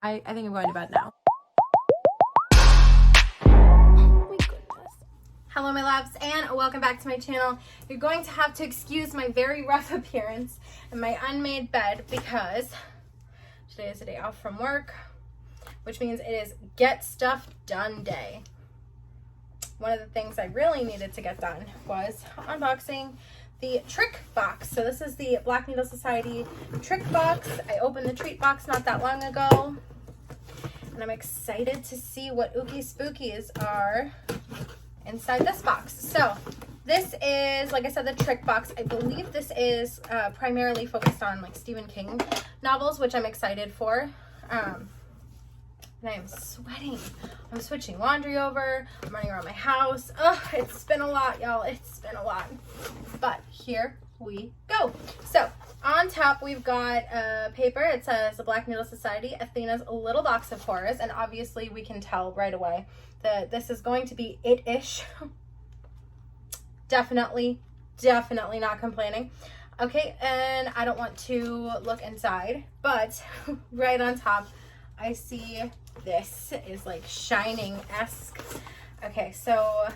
I think I'm going to bed now. Oh my goodness. Hello my loves and welcome back to my channel. You're going to have to excuse my very rough appearance and my unmade bed because today is a day off from work, which means it is get stuff done day. One of the things I really needed to get done was unboxing the trick box. So this is the Black Needle Society trick box. I opened the treat box not that long ago, and I'm excited to see what ookie spookies are inside this box. So this is, like I said, the trick box. I believe this is primarily focused on like Stephen King novels, which I'm excited for. And I am sweating. I'm switching laundry over. I'm running around my house. Ugh, it's been a lot, y'all. It's been a lot. But here we go. So on top, we've got a paper. It says the Black Needle Society, Athena's Little Box of Horrors. And obviously we can tell right away that this is going to be it-ish. Definitely not complaining. Okay, and I don't want to look inside, but right on top, I see this is like Shining-esque. Okay, so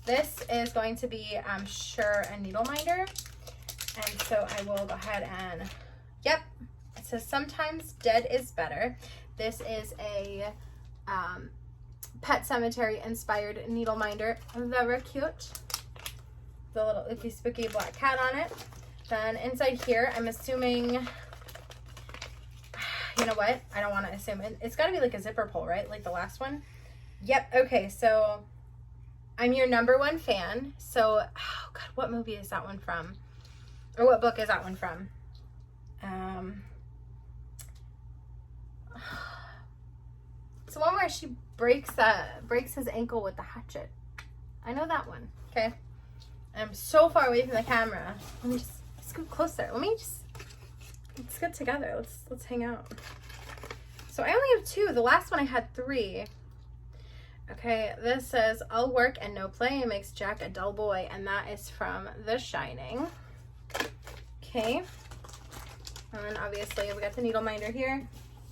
this is going to be, I'm sure, a needle minder. And so I will go ahead and, yep, it says sometimes dead is better. This is a Pet Cemetery inspired needle minder. Very cute. The little ookie spooky black cat on it. Then inside here, I'm assuming, you know what? I don't want to assume. It's got to be like a zipper pull, right? Like the last one. Yep. Okay. So I'm your #1 fan. So, oh God, what movie is that one from? Or what book is that one from? It's the one where she breaks his ankle with the hatchet. I know that one. Okay. I'm so far away from the camera. Let me just scoot closer. Let's get together. Let's hang out. So I only have 2. The last one I had 3. Okay, this says, all work and no play makes Jack a dull boy, and that is from The Shining. Okay. And then obviously we got the needle minder here.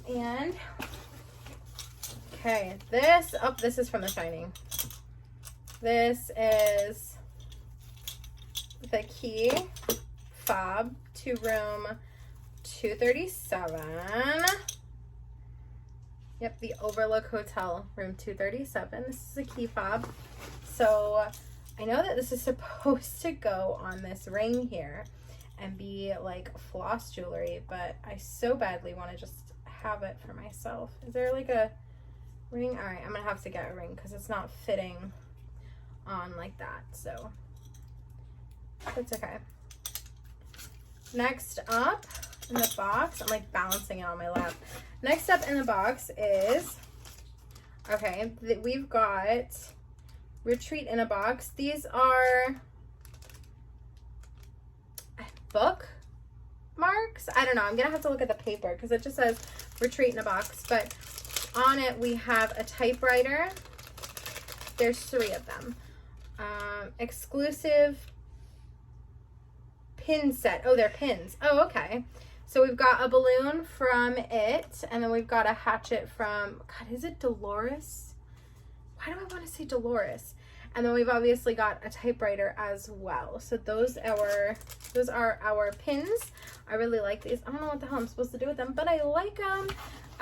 And okay, this is from The Shining. This is the key fob to room 237. Yep, the Overlook Hotel, room 237. This is a key fob. So I know that this is supposed to go on this ring here and be like floss jewelry, but I so badly want to just have it for myself. Is there like a ring? All right, I'm gonna have to get a ring because it's not fitting on like that, so it's okay. Next up in the box, I'm like balancing it on my lap. Next up in the box is, okay, we've got Retreat in a Box. These are book marks. I don't know. I'm gonna have to look at the paper because it just says Retreat in a Box, but on it we have a typewriter. There's 3 of them. Exclusive pin set. Oh, they're pins. Oh, okay. So we've got a balloon from it, and then we've got a hatchet from, God, is it Dolores? Why do I want to say Dolores? And then we've obviously got a typewriter as well. So those are our pins. I really like these. I don't know what the hell I'm supposed to do with them, but I like them.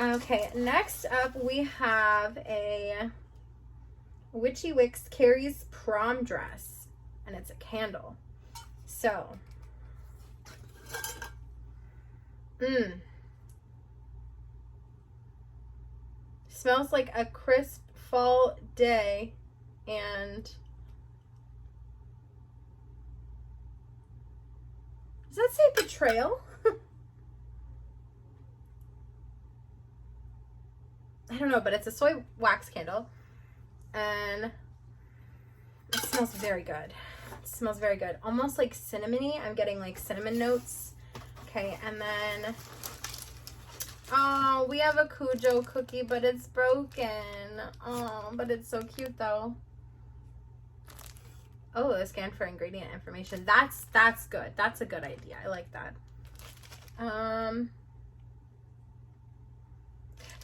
Okay, next up we have a Witchy Wicks Carrie's prom dress, and it's a candle. So, smells like a crisp fall day, and does that say betrayal? I don't know, but it's a soy wax candle, and it smells very good. It smells very good. Almost like cinnamony. I'm getting like cinnamon notes. Okay, and then, oh, we have a Cujo cookie, but it's broken. Oh, but it's so cute though. Oh, a scan for ingredient information. That's good. That's a good idea. I like that.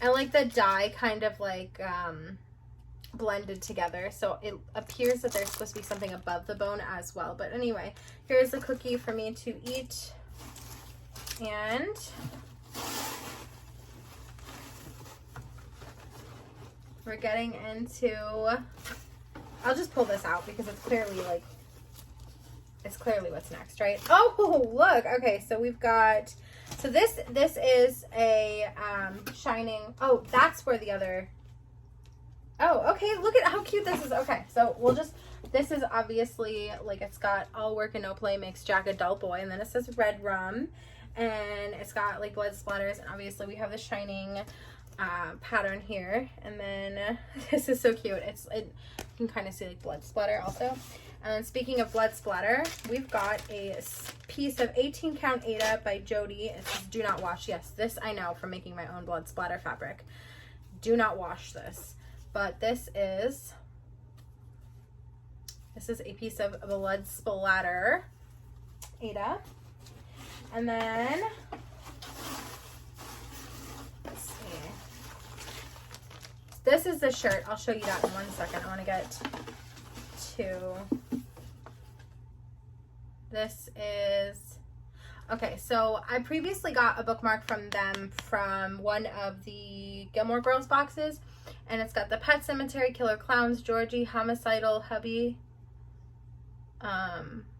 I like the dye kind of like blended together, so it appears that there's supposed to be something above the bone as well. But anyway, here's a cookie for me to eat, and we're getting into, I'll just pull this out because it's clearly like, it's clearly what's next, right? Oh, look. Okay, so we've got, so this is a shining, oh, that's where the other, oh, okay, look at how cute this is. Okay, so we'll just, this is obviously, like, it's got all work and no play makes Jack a dull boy, and then it says red rum, and it's got, like, blood splatters, and obviously we have the shining pattern here, and then this is so cute. You can kind of see, like, blood splatter also. And then speaking of blood splatter, we've got a piece of 18 count Ada by Jody. It says do not wash. Yes, this I know from making my own blood splatter fabric. Do not wash this. But this is a piece of blood splatter Ada. And then let's see. This is the shirt. I'll show you that in 1 second. I want to get to, this is, okay, so I previously got a bookmark from them from one of the Gilmore Girls boxes, and it's got the Pet Cemetery, Killer Clowns, Georgie, Homicidal Hubby,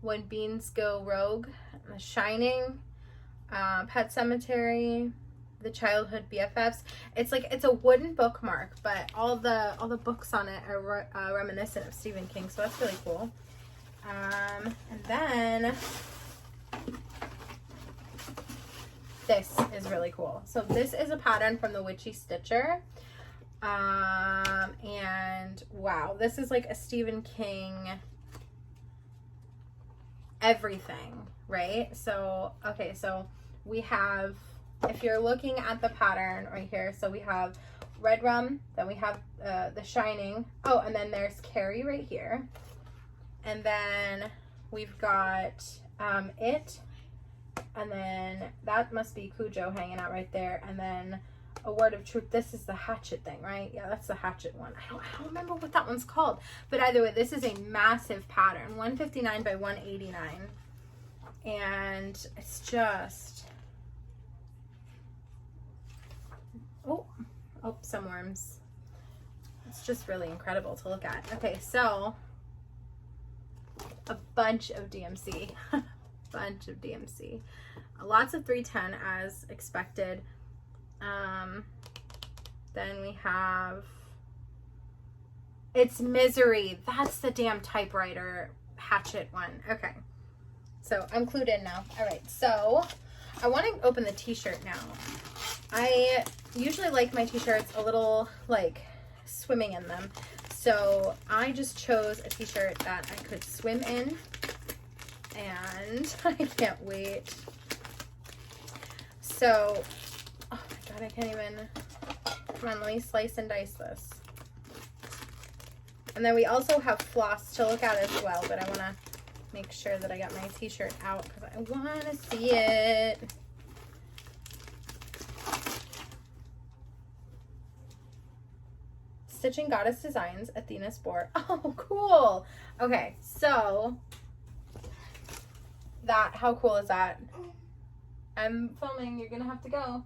When Beans Go Rogue, The Shining, Pet Cemetery, The Childhood BFFs. It's like, it's a wooden bookmark, but all the books on it are reminiscent of Stephen King, so that's really cool. And then this is really cool. So this is a pattern from the Witchy Stitcher. And wow, this is like a Stephen King everything, right? So, okay, so we have, if you're looking at the pattern right here, so we have red rum, then we have the shining, oh, and then there's Carrie right here, and then we've got it, and then that must be Cujo hanging out right there, and then a word of truth. This is the hatchet thing, right? Yeah, that's the hatchet one. I don't remember what that one's called, but either way, this is a massive pattern, 159 by 189, and it's just, oh, some worms. It's just really incredible to look at. Okay, so a bunch of DMC, lots of 310 as expected. Then we have, it's Misery. That's the damn typewriter hatchet one. Okay, so I'm clued in now. All right, so I want to open the t-shirt now. I usually like my t-shirts a little like swimming in them, so I just chose a t-shirt that I could swim in, and I can't wait. So, oh my god, I can't even, come on, let me slice and dice this. And then we also have floss to look at as well, but I want to make sure that I got my t-shirt out because I want to see it. Stitching Goddess Designs, Athena Sport. Oh, cool. Okay, so that, how cool is that? I'm filming, you're gonna have to go.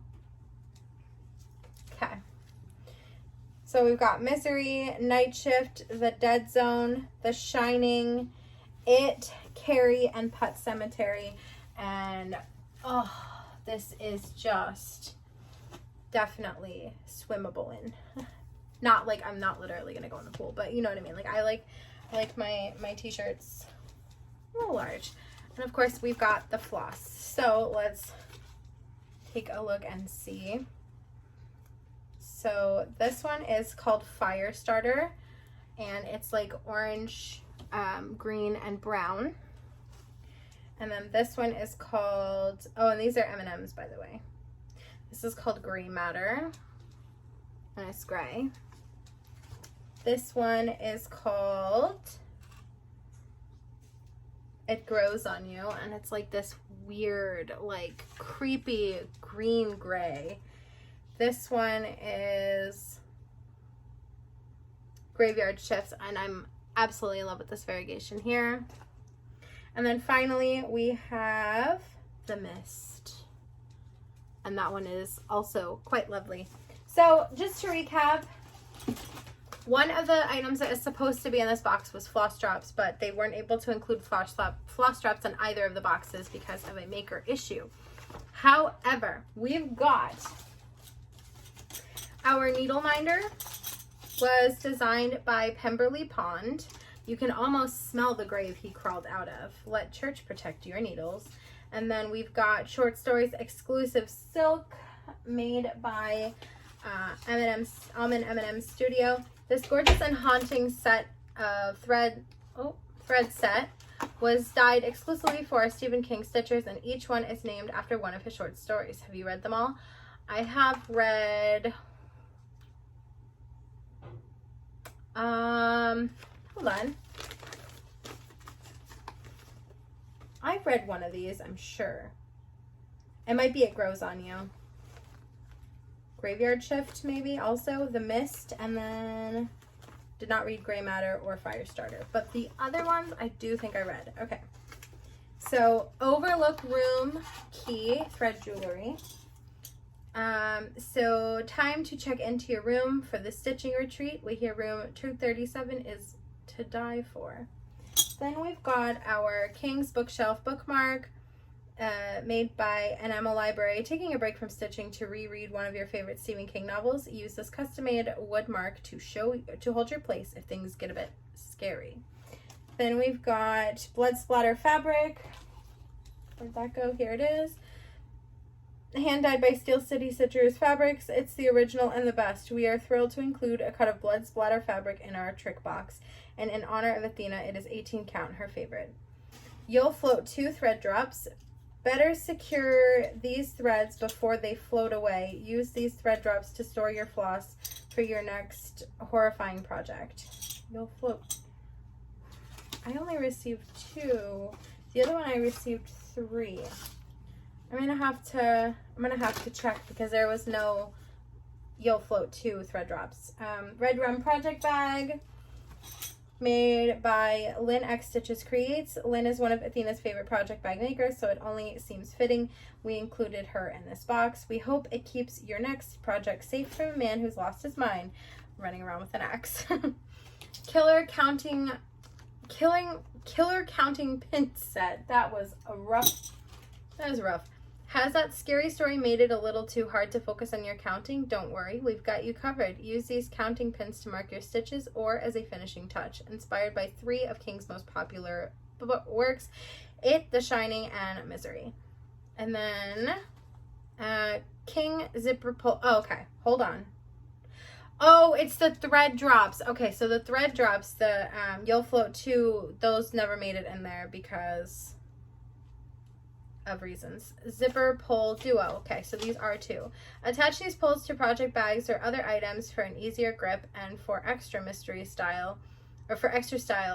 Okay. So we've got Misery, Night Shift, The Dead Zone, The Shining, It, Carrie, and Pet Cemetery. And oh, this is just definitely swimmable in. Not like I'm not literally gonna go in the pool, but you know what I mean. Like I like my t-shirts a little large. And of course we've got the floss. So let's take a look and see. So this one is called Firestarter, and it's like orange, green, and brown. And then this one is called, oh, and these are M&Ms, by the way. This is called Gray Matter, and it's gray. This one is called It Grows on You, and it's like this weird, like creepy green gray. This one is Graveyard Shifts, and I'm absolutely in love with this variegation here. And then finally we have The Mist, and that one is also quite lovely. So just to recap, one of the items that is supposed to be in this box was floss drops, but they weren't able to include floss drops on either of the boxes because of a maker issue. However, we've got our needle minder. Was designed by Pemberley Pond. You can almost smell the grave he crawled out of. Let church protect your needles. And then we've got Short Stories Exclusive Silk, made by Almond M&M Studio. This gorgeous and haunting set of thread set was dyed exclusively for Stephen King stitchers, and each one is named after one of his short stories. Have you read them all? I have read... hold on. I've read one of these, I'm sure. It might be It Grows on You. Graveyard Shift, maybe, also. The Mist, and then did not read Gray Matter or Firestarter. But the other ones, I do think I read. Okay. So, Overlook Room Key, thread jewelry. So time to check into your room for the stitching retreat. We hear room 237 is to die for. Then we've got our King's Bookshelf bookmark, made by Enamel Library. Taking a break from stitching to reread one of your favorite Stephen King novels, use this custom-made wood mark to hold your place if things get a bit scary. Then we've got Blood Splatter Fabric. Where'd that go? Here it is. Hand dyed by Steel City Stitchers Fabrics. It's the original and the best. We are thrilled to include a cut of blood splatter fabric in our trick box, and in honor of Athena, it is 18 count, her favorite. You'll float 2 thread drops. Better secure these threads before they float away. Use these thread drops to store your floss for your next horrifying project. You'll float. I only received 2. The other one I received 3. I'm gonna have to check because there was no You'll Float 2 thread drops. Red Rum Project Bag, made by Lynn X Stitches Creates. Lynn is one of Athena's favorite project bag makers, so it only seems fitting we included her in this box. We hope it keeps your next project safe from a man who's lost his mind running around with an axe. Killer Counting Pin Set. That was rough. Has that scary story made it a little too hard to focus on your counting? Don't worry, we've got you covered. Use these counting pins to mark your stitches or as a finishing touch. Inspired by 3 of King's most popular works, It, The Shining, and Misery. And then King Zipper Pull. Oh, okay, hold on. Oh, it's the thread drops. Okay, so the thread drops, the You'll Float 2, those never made it in there because of reasons. Zipper Pull Duo. Okay, so these are 2. Attach these pulls to project bags or other items for an easier grip and for extra style,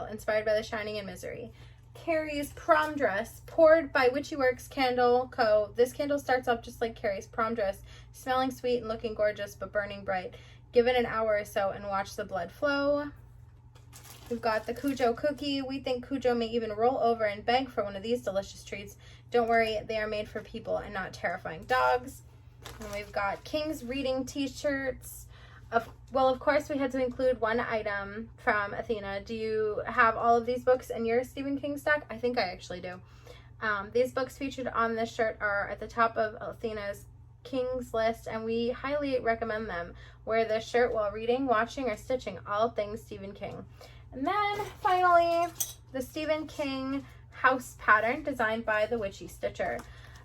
inspired by The Shining and Misery. Carrie's Prom Dress, poured by Witchy Works Candle Co. This candle starts off just like Carrie's prom dress, smelling sweet and looking gorgeous but burning bright. Give it an hour or so and watch the blood flow. We've got the Cujo Cookie. We think Cujo may even roll over and beg for one of these delicious treats. Don't worry, they are made for people and not terrifying dogs. And we've got King's Reading t-shirts. Well, of course, we had to include one item from Athena. Do you have all of these books in your Stephen King stack? I think I actually do. These books featured on this shirt are at the top of Athena's King's list, and we highly recommend them. Wear this shirt while reading, watching, or stitching all things Stephen King. And then, finally, the Stephen King house pattern designed by the Witchy Stitcher.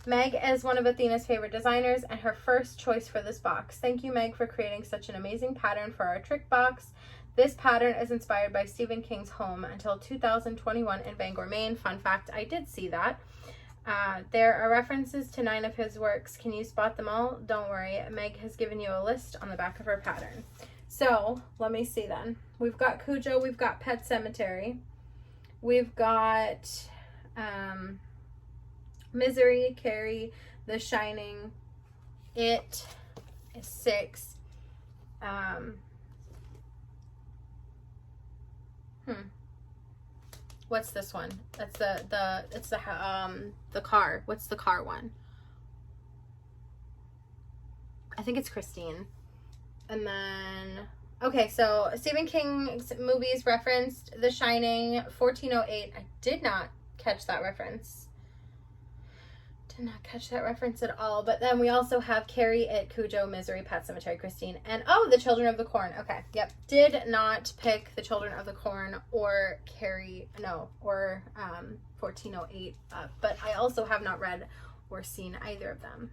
Meg is one of Athena's favorite designers and her first choice for this box. Thank you, Meg, for creating such an amazing pattern for our trick box. This pattern is inspired by Stephen King's home until 2021 in Bangor, Maine. Fun fact, I did see that. There are references to 9 of his works. Can you spot them all? Don't worry, Meg has given you a list on the back of her pattern. So, let me see then. We've got Cujo, we've got Pet Sematary, we've got Misery, Carrie, The Shining, It, is 6. What's this one? That's the car. What's the car one? I think it's Christine. And then, okay, so Stephen King's movies referenced The Shining, 1408. I did not catch that reference. Did not catch that reference at all. But then we also have Carrie, It, Cujo, Misery, Pet Sematary, Christine, and oh, The Children of the Corn. Okay, yep. Did not pick The Children of the Corn or Carrie, no, or 1408. But I also have not read or seen either of them.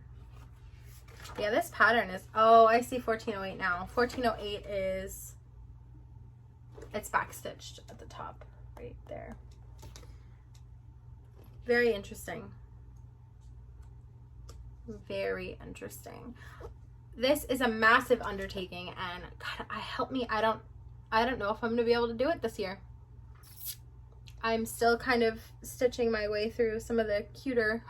Yeah, this pattern is, oh, I see 1408 now. 1408 is, it's backstitched at the top right there. Very interesting. Very interesting. This is a massive undertaking, and God, help me, I don't know if I'm gonna be able to do it this year. I'm still kind of stitching my way through some of the cuter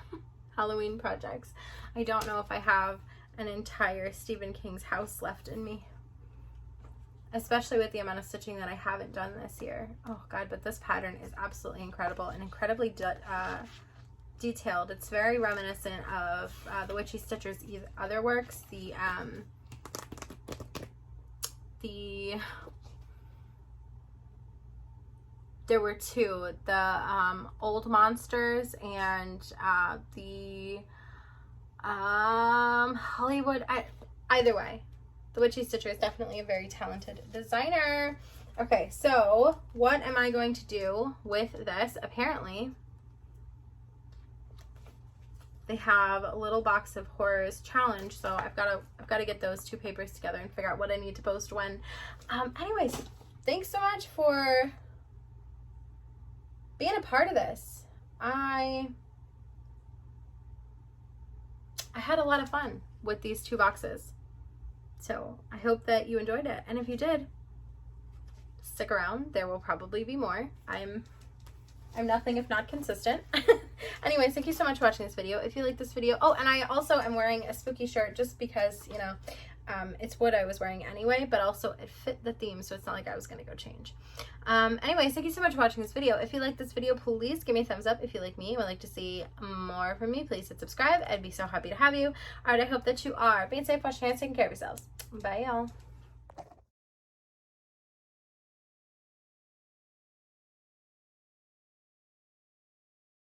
Halloween projects. I don't know if I have an entire Stephen King's house left in me, especially with the amount of stitching that I haven't done this year. Oh God, but this pattern is absolutely incredible and incredibly detailed. It's very reminiscent of the Witchy Stitcher's other works. There were 2, the Old Monsters and the Hollywood. Either way, the Witchy Stitcher is definitely a very talented designer. Okay, so what am I going to do with this? Apparently they have a little box of horrors challenge, so I've got to get those 2 papers together and figure out what I need to post when. Anyways, thanks so much for being a part of this. I had a lot of fun with these 2 boxes, so I hope that you enjoyed it, and if you did, stick around. There will probably be more. I'm nothing if not consistent. Anyways, thank you so much for watching this video. If you like this video, oh, and I also am wearing a spooky shirt just because, you know, it's what I was wearing anyway, but also it fit the theme, so it's not like I was gonna go change. Anyways, thank you so much for watching this video. If you like this video, please give me a thumbs up. If you like me and would like to see more from me, please hit subscribe. I'd be so happy to have you. Alright, I hope that you are being safe, washing hands, taking care of yourselves. Bye, y'all.